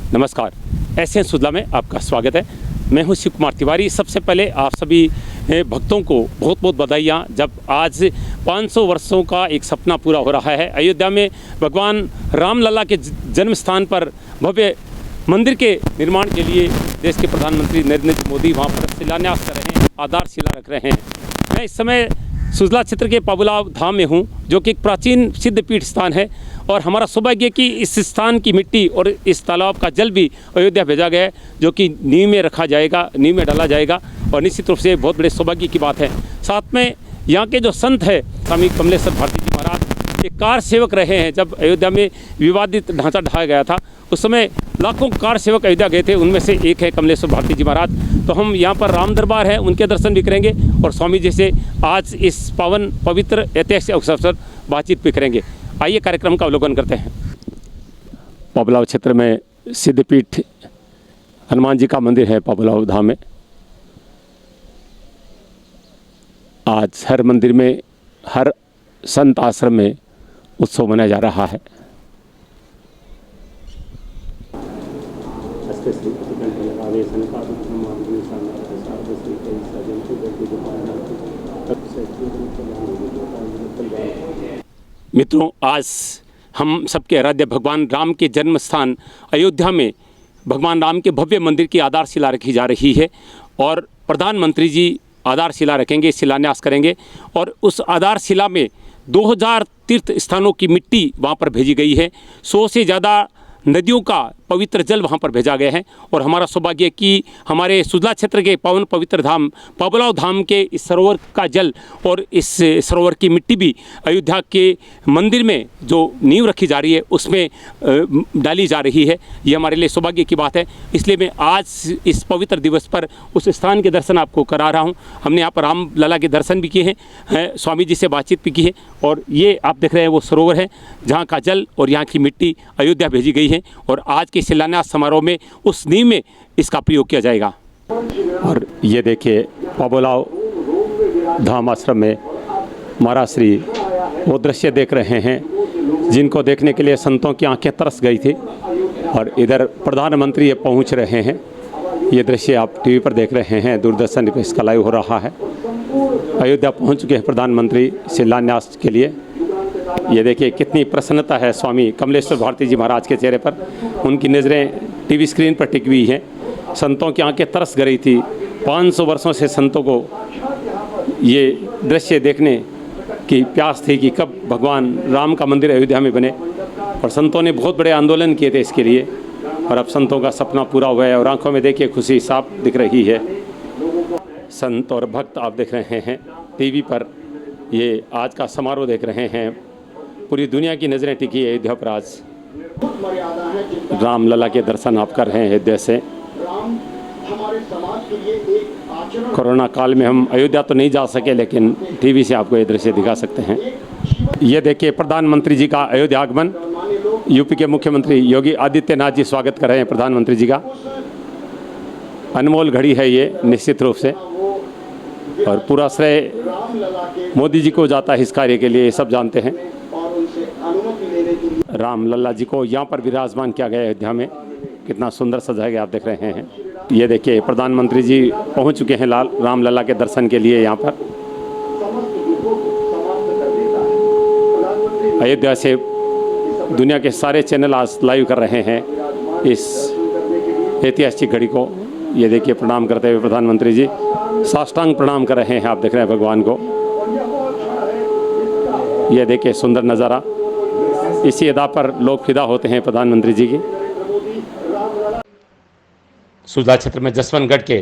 नमस्कार, एसएन सुजला में आपका स्वागत है। मैं हूं शिव कुमार तिवारी। सबसे पहले आप सभी भक्तों को बहुत बहुत बधाइयाँ, जब आज 500 वर्षों का एक सपना पूरा हो रहा है। अयोध्या में भगवान रामलला के जन्म स्थान पर भव्य मंदिर के निर्माण के लिए देश के प्रधानमंत्री नरेंद्र मोदी वहाँ पर शिलान्यास कर रहे हैं, आधारशिला रख रहे हैं। मैं इस समय सुजला क्षेत्र के पाबुलाव धाम में हूँ, जो कि एक प्राचीन सिद्धपीठ स्थान है, और हमारा सौभाग्य कि इस स्थान की मिट्टी और इस तालाब का जल भी अयोध्या भेजा गया है, जो कि नींव में रखा जाएगा, नींव में डाला जाएगा, और निश्चित रूप से बहुत बड़े सौभाग्य की बात है। साथ में यहाँ के जो संत है स्वामी कमलेश्वर भारती जी महाराज, एक कार सेवक रहे हैं। जब अयोध्या में विवादित ढांचा ढाया गया था, उस समय लाखों कार सेवक अयोध्या गए थे, उनमें से एक है कमलेश्वर भारती जी महाराज। तो हम यहाँ पर राम दरबार है, उनके दर्शन भी करेंगे और स्वामी जी से आज इस पावन पवित्र ऐतिहासिक अवसर पर बातचीत भी करेंगे। आइए कार्यक्रम का अवलोकन करते हैं। पाबुलाव क्षेत्र में सिद्धपीठ हनुमान जी का मंदिर है पाबुलाव धाम में। आज हर मंदिर में, हर संत आश्रम में उत्सव मनाया जा रहा है। मित्रों, आज हम सबके आराध्य भगवान राम के जन्म स्थान अयोध्या में भगवान राम के भव्य मंदिर की आधारशिला रखी जा रही है, और प्रधानमंत्री जी आधारशिला रखेंगे, शिलान्यास करेंगे, और उस आधारशिला में 2000 तीर्थ स्थानों की मिट्टी वहाँ पर भेजी गई है। 100 से ज़्यादा नदियों का पवित्र जल वहाँ पर भेजा गया है, और हमारा सौभाग्य कि हमारे सुजला क्षेत्र के पावन पवित्र धाम पाबुलाव धाम के इस सरोवर का जल और इस सरोवर की मिट्टी भी अयोध्या के मंदिर में जो नींव रखी जा रही है उसमें डाली जा रही है। ये हमारे लिए सौभाग्य की बात है। इसलिए मैं आज इस पवित्र दिवस पर उस स्थान के दर्शन आपको करा रहा हूँ। हमने यहाँ पर राम लला के दर्शन भी किए हैं, स्वामी जी से बातचीत भी की है, और ये आप देख रहे हैं वो सरोवर है जहाँ का जल और यहाँ की मिट्टी अयोध्या भेजी गई है, और आज के शिलान्यास समारोह में उस नींव में इसका प्रयोग किया जाएगा। और ये देखिए पाबुलाव धाम आश्रम में महाराज श्री वो दृश्य देख रहे हैं जिनको देखने के लिए संतों की आंखें तरस गई थी, और इधर प्रधानमंत्री ये पहुंच रहे हैं। ये दृश्य आप टीवी पर देख रहे हैं, दूरदर्शन पर इसका लाइव हो रहा है। अयोध्या पहुंच चुके हैं प्रधानमंत्री शिलान्यास के लिए। ये देखिए कितनी प्रसन्नता है स्वामी कमलेश्वर भारती जी महाराज के चेहरे पर। उनकी नज़रें टीवी स्क्रीन पर टिकी हुई हैं। संतों की आंखें तरस गई थी। 500 वर्षों से संतों को ये दृश्य देखने की प्यास थी कि कब भगवान राम का मंदिर अयोध्या में बने, और संतों ने बहुत बड़े आंदोलन किए थे इसके लिए, और अब संतों का सपना पूरा हुआ है, और आंखों में देखिए खुशी साफ दिख रही है। संत और भक्त आप देख रहे हैं टीवी पर, ये आज का समारोह देख रहे हैं। पूरी दुनिया की नज़रें टिकी है अयोध्या पर। आज राम लला के दर्शन आप कर रहे हैं अयोध्या से। कोरोना काल में हम अयोध्या तो नहीं जा सके, लेकिन टीवी से आपको ये दृश्य दिखा सकते हैं। ये देखिए प्रधानमंत्री जी का अयोध्या आगमन। यूपी के मुख्यमंत्री योगी आदित्यनाथ जी स्वागत कर रहे हैं प्रधानमंत्री जी का। अनमोल घड़ी है ये निश्चित रूप से, और पूरा श्रेय मोदी जी को जाता है इस कार्य के लिए, ये सब जानते हैं। राम लला जी को यहाँ पर विराजमान किया गया अयोध्या में, कितना सुंदर सजाया गया आप देख रहे हैं। ये देखिए प्रधानमंत्री जी पहुँच चुके हैं राम लला के दर्शन के लिए यहाँ पर। अयोध्या से दुनिया के सारे चैनल आज लाइव कर रहे हैं इस ऐतिहासिक घड़ी को। ये देखिए प्रणाम करते हुए प्रधानमंत्री जी साष्टांग प्रणाम कर रहे हैं, आप देख रहे हैं भगवान को। ये देखिए सुंदर नज़ारा, इसी अदा पर लोग फिदा होते हैं प्रधानमंत्री जी की। सुजला क्षेत्र में जसवंतगढ़ के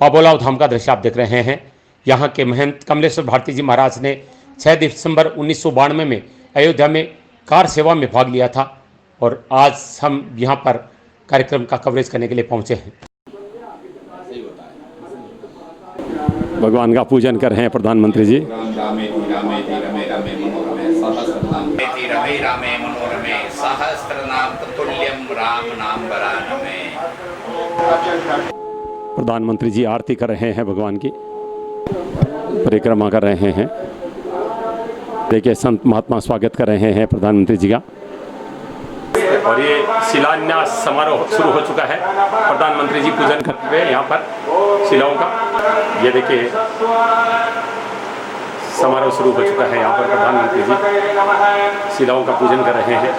पाबुलाव धाम का दृश्य आप देख रहे हैं। यहाँ के महंत कमलेश्वर भारती जी महाराज ने 6 दिसंबर 1992 में अयोध्या में कार सेवा में भाग लिया था, और आज हम यहाँ पर कार्यक्रम का कवरेज करने के लिए पहुँचे हैं। भगवान का पूजन कर रहे हैं प्रधानमंत्री जी। प्रधानमंत्री जी आरती कर रहे हैं, भगवान की परिक्रमा कर रहे हैं। देखिए संत महात्मा स्वागत कर रहे हैं प्रधानमंत्री जी का। और ये शिलान्यास समारोह शुरू हो चुका है। प्रधानमंत्री जी पूजन कर रहे हैं यहाँ पर शिलाओं का। ये देखिए समारोह शुरू हो चुका है। यहाँ पर प्रधानमंत्री जी शिलाओं का पूजन कर रहे हैं।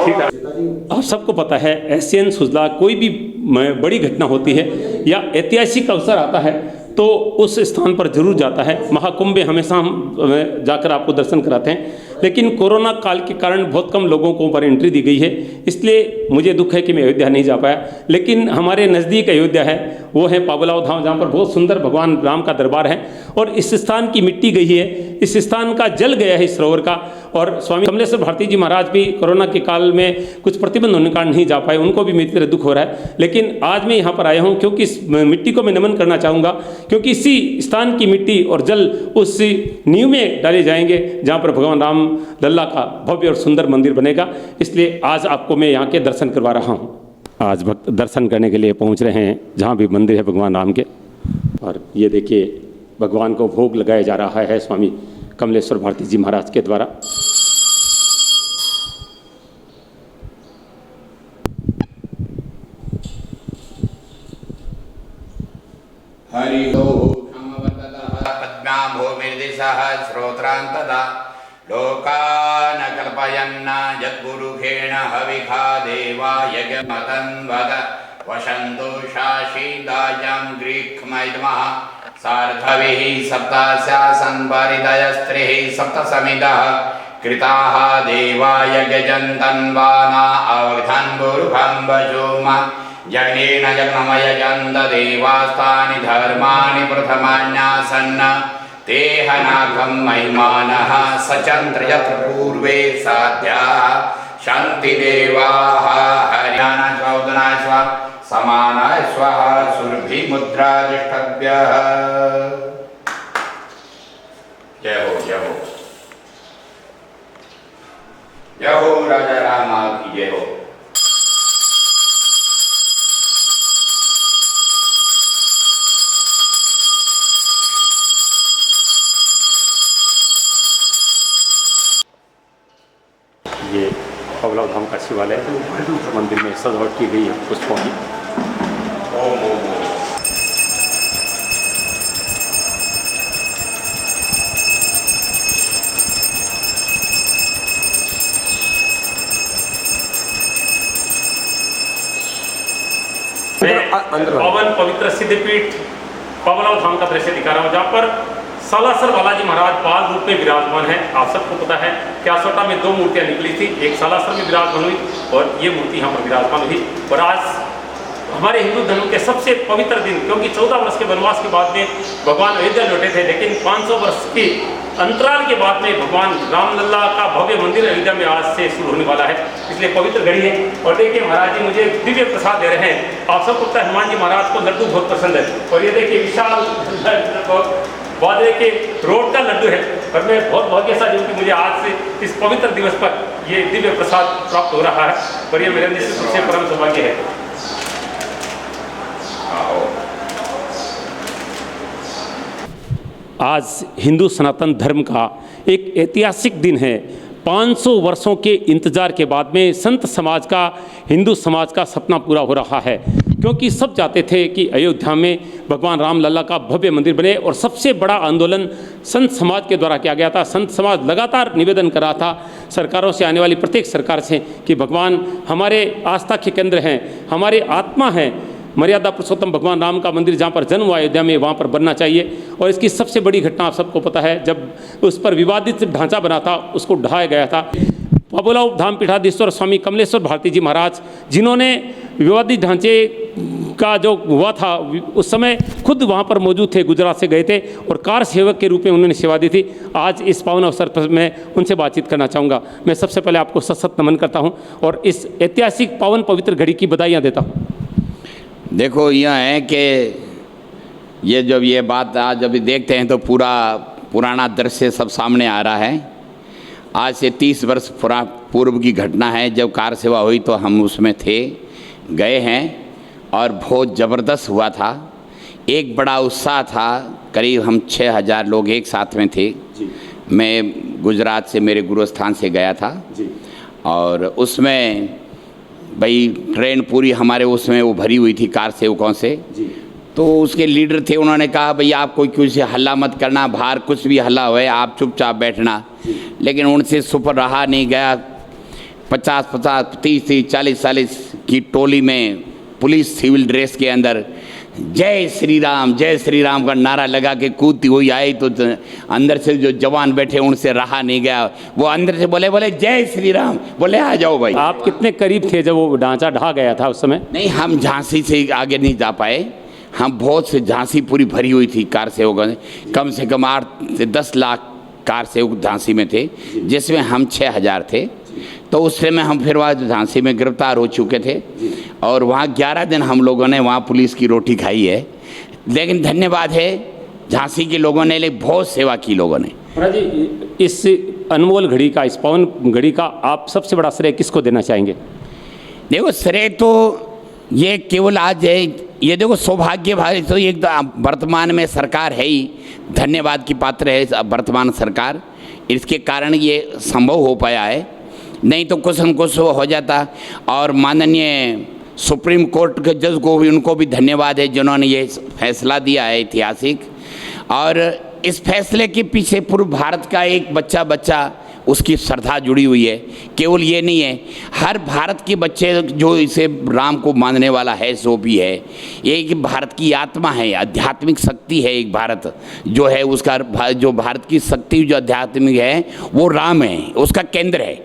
ठीक है, आप सबको पता है एशियन सुजला कोई भी बड़ी घटना होती है या ऐतिहासिक अवसर आता है तो उस स्थान पर जरूर जाता है। महाकुंभ में हमेशा हम जाकर आपको दर्शन कराते हैं, लेकिन कोरोना काल के कारण बहुत कम लोगों को पर एंट्री दी गई है, इसलिए मुझे दुख है कि मैं अयोध्या नहीं जा पाया। लेकिन हमारे नज़दीक अयोध्या है, वो है पाबुलाव धाम, जहाँ पर बहुत सुंदर भगवान राम का दरबार है और इस स्थान की मिट्टी गई है, इस स्थान का जल गया है, इस सरोवर का। और स्वामी कमलेश्वर भारती जी महाराज भी कोरोना के काल में कुछ प्रतिबंध होने के कारण नहीं जा पाए, उनको भी मेरी तरह दुख हो रहा है। लेकिन आज मैं यहाँ पर आया हूँ क्योंकि इस मिट्टी को मैं नमन करना चाहूँगा, क्योंकि इसी स्थान की मिट्टी और जल उस नींव में डाले जाएंगे जहाँ पर भगवान राम लल्ला का भव्य और सुंदर मंदिर बनेगा। इसलिए आज आपको मैं यहाँ के दर्शन करवा रहा हूँ। आज भक्त दर्शन करने के लिए पहुँच रहे हैं जहाँ भी मंदिर है भगवान राम के। और ये देखिए भगवान को भोग लगाया जा रहा है स्वामी कमलेश्वर भारती जी महाराज के द्वारा। हरि पद्मां भूमिर्दिशः श्रोत्रान्तदा लोकान् कल्पयन् यद्गुरुखेण हविखा देवा यज्ञमतन्वद वसन्तु शाशीदायां ग्रीक्मैद्मः सार्धभिः सप्तास्यासन् परिदयस्त्रिः सप्तसमिदः कृताः देवा यज्ञजन्तन्वाना अवघन् गुरुभं वजूम यज्ञेन यज्ञमयजन्त देवास्तानि धर्माणि प्रथमान्यासन् तेह नाकं महिमानः सचन्द्र यत्र पूर्वे साध्याः शान्ति देवाः हरियाणा चौदना स्व समाना स्वः सुरभि मुद्रा द्रष्टव्यः। जय हो जय हो जय हो राजा राम की जय हो। ये पाबुलाव धाम का शिवालय मंदिर में सजावट की गई है पुष्पों की। पावन पवित्र सिद्धपीठ पाबुलाव धाम का दृश्य दिखा रहा हूँ, जहाँ पर सालासर बालाजी महाराज बाल रूप में विराजमान है। आप सबको पता है कि आसोटा में दो मूर्तियां निकली थी, एक सालासर में विराजमान हुई और ये मूर्ति यहाँ पर विराजमान हुई। और आज हमारे हिंदू धर्म के सबसे पवित्र दिन, क्योंकि 14 वर्ष के वनवास के बाद में भगवान अयोध्या लौटे थे, लेकिन 500 वर्ष की अंतराल के बाद में भगवान रामलला का भव्य मंदिर अयोध्या में आज से शुरू होने वाला है, इसलिए पवित्र घड़ी है। और देखिए महाराज जी मुझे दिव्य प्रसाद दे रहे हैं। आप सबको पता है हनुमान जी महाराज को लड्डू बहुत पसंद है, और ये देखिए विशाल बाजरे के रोड का लड्डू है। और मैं बहुत भाग्यशाली हूँ कि मुझे आज से इस पवित्र दिवस पर ये दिव्य प्रसाद प्राप्त हो रहा है, और ये मेरे लिए सबसे परम सौभाग्य है। आज हिंदू सनातन धर्म का एक ऐतिहासिक दिन है। 500 वर्षों के इंतजार के बाद में संत समाज का, हिंदू समाज का सपना पूरा हो रहा है, क्योंकि सब चाहते थे कि अयोध्या में भगवान राम लल्ला का भव्य मंदिर बने। और सबसे बड़ा आंदोलन संत समाज के द्वारा किया गया था। संत समाज लगातार निवेदन कर रहा था सरकारों से, आने वाली प्रत्येक सरकार से, कि भगवान हमारे आस्था के केंद्र हैं, हमारे आत्मा हैं, मर्यादा पुरुषोत्तम भगवान राम का मंदिर जहाँ पर जन्म हुआ अयोध्या में, वहाँ पर बनना चाहिए। और इसकी सबसे बड़ी घटना आप सबको पता है, जब उस पर विवादित ढांचा बना था उसको ढहाया गया था। पाबुलाव धाम पीठाधीश्वर स्वामी कमलेश्वर भारती जी महाराज, जिन्होंने विवादित ढांचे का जो हुआ था उस समय खुद वहाँ पर मौजूद थे, गुजरात से गए थे और कार सेवक के रूप में उन्होंने सेवा दी थी। आज इस पावन अवसर पर मैं उनसे बातचीत करना चाहूँगा। मैं सबसे पहले आपको सत नमन करता हूँ और इस ऐतिहासिक पावन पवित्र घड़ी की बधाइयाँ देता हूँ। देखो यह है कि ये जब ये बात आज अभी देखते हैं तो पूरा पुराना दृश्य सब सामने आ रहा है। आज से 30 वर्ष पूर्व की घटना है, जब कार सेवा हुई तो हम उसमें थे, गए हैं और बहुत ज़बरदस्त हुआ था। एक बड़ा उत्साह था। करीब हम 6,000 लोग एक साथ में थे। मैं गुजरात से मेरे गुरुस्थान से गया था और उसमें भाई ट्रेन पूरी हमारे उसमें वो भरी हुई थी कार सेवकों से। तो उसके लीडर थे, उन्होंने कहा भाई आप कोई कुछ हल्ला मत करना, बाहर कुछ भी हल्ला होए आप चुपचाप बैठना। लेकिन उनसे सुपर रहा नहीं गया। 50-50, 30-30, 40-40 की टोली में पुलिस सिविल ड्रेस के अंदर जय श्री राम का नारा लगा के कूदती हुई आई। तो अंदर से जो जवान बैठे उनसे रहा नहीं गया, वो अंदर से बोले जय श्री राम, बोले आ जाओ भाई। आप कितने करीब थे जब वो ढांचा ढहा गया था उस समय? नहीं, हम झांसी से आगे नहीं जा पाए। हम बहुत से झांसी पूरी भरी हुई थी कार सेवकों से, कम से कम 8 से 10 लाख कार सेवक झांसी में थे, जिसमें हम 6,000 थे। तो उस समय हम फिर वहाँ झांसी में गिरफ्तार हो चुके थे और वहाँ 11 दिन हम लोगों ने वहाँ पुलिस की रोटी खाई है। लेकिन धन्यवाद है झांसी के लोगों ने, बहुत सेवा की लोगों ने। महाराज जी, इस अनमोल घड़ी का, इस पावन घड़ी का आप सबसे बड़ा श्रेय किसको देना चाहेंगे? देखो, श्रेय तो ये केवल आज है, ये देखो सौभाग्य भाई, तो एक वर्तमान में सरकार है ही धन्यवाद की पात्र है वर्तमान सरकार। इसके कारण ये संभव हो पाया है, नहीं तो कुछ न कुछ हो जाता। और माननीय सुप्रीम कोर्ट के जज को भी, उनको भी धन्यवाद है जिन्होंने ये फैसला दिया है ऐतिहासिक। और इस फैसले के पीछे पूरे भारत का एक बच्चा उसकी श्रद्धा जुड़ी हुई है। केवल ये नहीं है, हर भारत के बच्चे जो इसे राम को मानने वाला है सो भी है। ये एक भारत की आत्मा है, आध्यात्मिक शक्ति है। एक भारत जो है उसका, जो भारत की शक्ति जो आध्यात्मिक है वो राम है, उसका केंद्र है।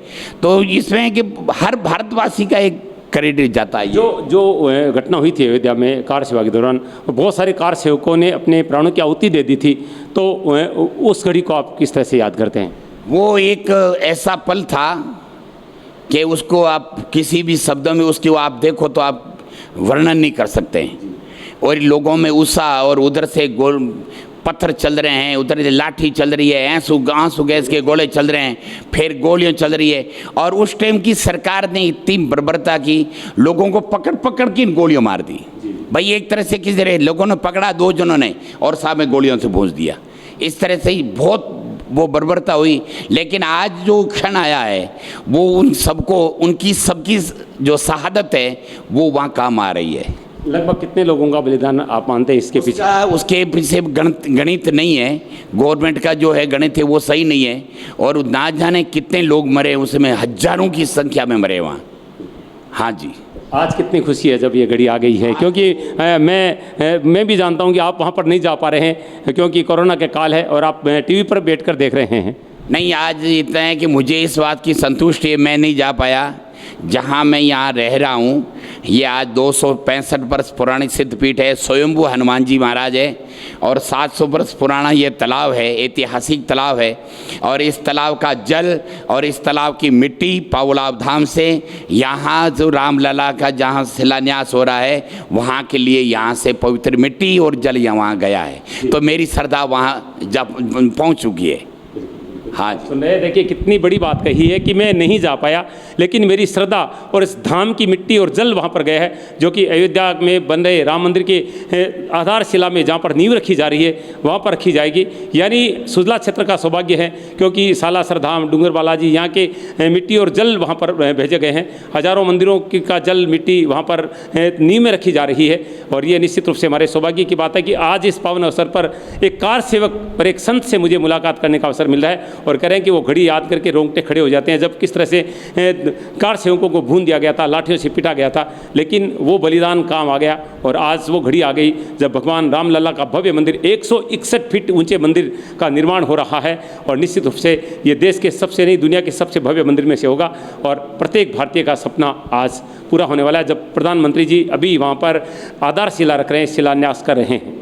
तो इसमें कि हर भारतवासी का एक क्रेडिट जाता है। जो घटना हुई थी अयोध्या में कार सेवा के दौरान, बहुत सारे कार सेवकों ने अपने प्राणों की आहुति दे दी थी, तो उस घड़ी को आप किस तरह से याद करते हैं? वो एक ऐसा पल था कि उसको आप किसी भी शब्दों में उसको आप देखो तो आप वर्णन नहीं कर सकते हैं। और लोगों में उत्साह, और उधर से गोल पत्थर चल रहे हैं, उधर से लाठी चल रही है, आंसू गैस के गोले चल रहे हैं, फिर गोलियां चल रही है। और उस टाइम की सरकार ने इतनी बर्बरता की, लोगों को पकड़ के गोलियां मार दी। भाई एक तरह से किसी तरह लोगों ने पकड़ा, 2 जनों ने, और साहब में गोलियों से भूंस दिया। इस तरह से ही बहुत वो बर्बरता हुई। लेकिन आज जो क्षण आया है वो उन सबको, उनकी सबकी जो शहादत है वो वहाँ काम आ रही है। लगभग कितने लोगों का बलिदान आप मानते हैं इसके पीछे? उसके पीछे गणित नहीं है, गवर्नमेंट का जो है गणित है वो सही नहीं है। और ना जाने कितने लोग मरे, उसमें हजारों की संख्या में मरे वहाँ। हाँ जी। आज कितनी खुशी है जब ये घड़ी आ गई है, क्योंकि मैं भी जानता हूँ कि आप वहाँ पर नहीं जा पा रहे हैं क्योंकि कोरोना के काल है और आप टीवी पर बैठकर देख रहे हैं। नहीं, आज इतना है कि मुझे इस बात की संतुष्टि है, मैं नहीं जा पाया। जहाँ मैं यहाँ रह रहा हूँ, ये आज 265 वर्ष पुरानी सिद्धपीठ है, स्वयंभू हनुमान जी महाराज है। और 700 वर्ष पुराना ये तालाब है, ऐतिहासिक तालाब है। और इस तालाब का जल और इस तालाब की मिट्टी पावलाव धाम से यहाँ जो रामलला का जहाँ शिलान्यास हो रहा है वहाँ के लिए यहाँ से पवित्र मिट्टी और जल यहाँ गया है। तो मेरी श्रद्धा वहाँ पहुँच चुकी है। हाँ, सुन रहे, देखिए कितनी बड़ी बात कही है कि मैं नहीं जा पाया, लेकिन मेरी श्रद्धा और इस धाम की मिट्टी और जल वहाँ पर गया है, जो कि अयोध्या में बन रहे राम मंदिर के आधारशिला में जहाँ पर नींव रखी जा रही है वहाँ पर रखी जाएगी। यानी सुजला क्षेत्र का सौभाग्य है, क्योंकि सालासर धाम, डूंगर बालाजी, यहाँ के मिट्टी और जल वहाँ पर भेजे गए हैं। हजारों मंदिरों का जल, मिट्टी वहाँ पर नींव में रखी जा रही है। और ये निश्चित रूप से हमारे सौभाग्य की बात है कि आज इस पावन अवसर पर एक कार सेवक और एक संत से मुझे मुलाकात करने का अवसर मिल रहा है। और कह रहे हैं कि वो घड़ी याद करके रोंगटे खड़े हो जाते हैं, जब किस तरह से कार सेवकों को भून दिया गया था, लाठियों से पीटा गया था, लेकिन वो बलिदान काम आ गया। और आज वो घड़ी आ गई जब भगवान रामलला का भव्य मंदिर, 161 फीट ऊंचे मंदिर का निर्माण हो रहा है। और निश्चित रूप से ये देश के सबसे नहीं, दुनिया के सबसे भव्य मंदिर में से होगा। और प्रत्येक भारतीय का सपना आज पूरा होने वाला है, जब प्रधानमंत्री जी अभी वहाँ पर आधारशिला रख रहे हैं, शिलान्यास कर रहे हैं।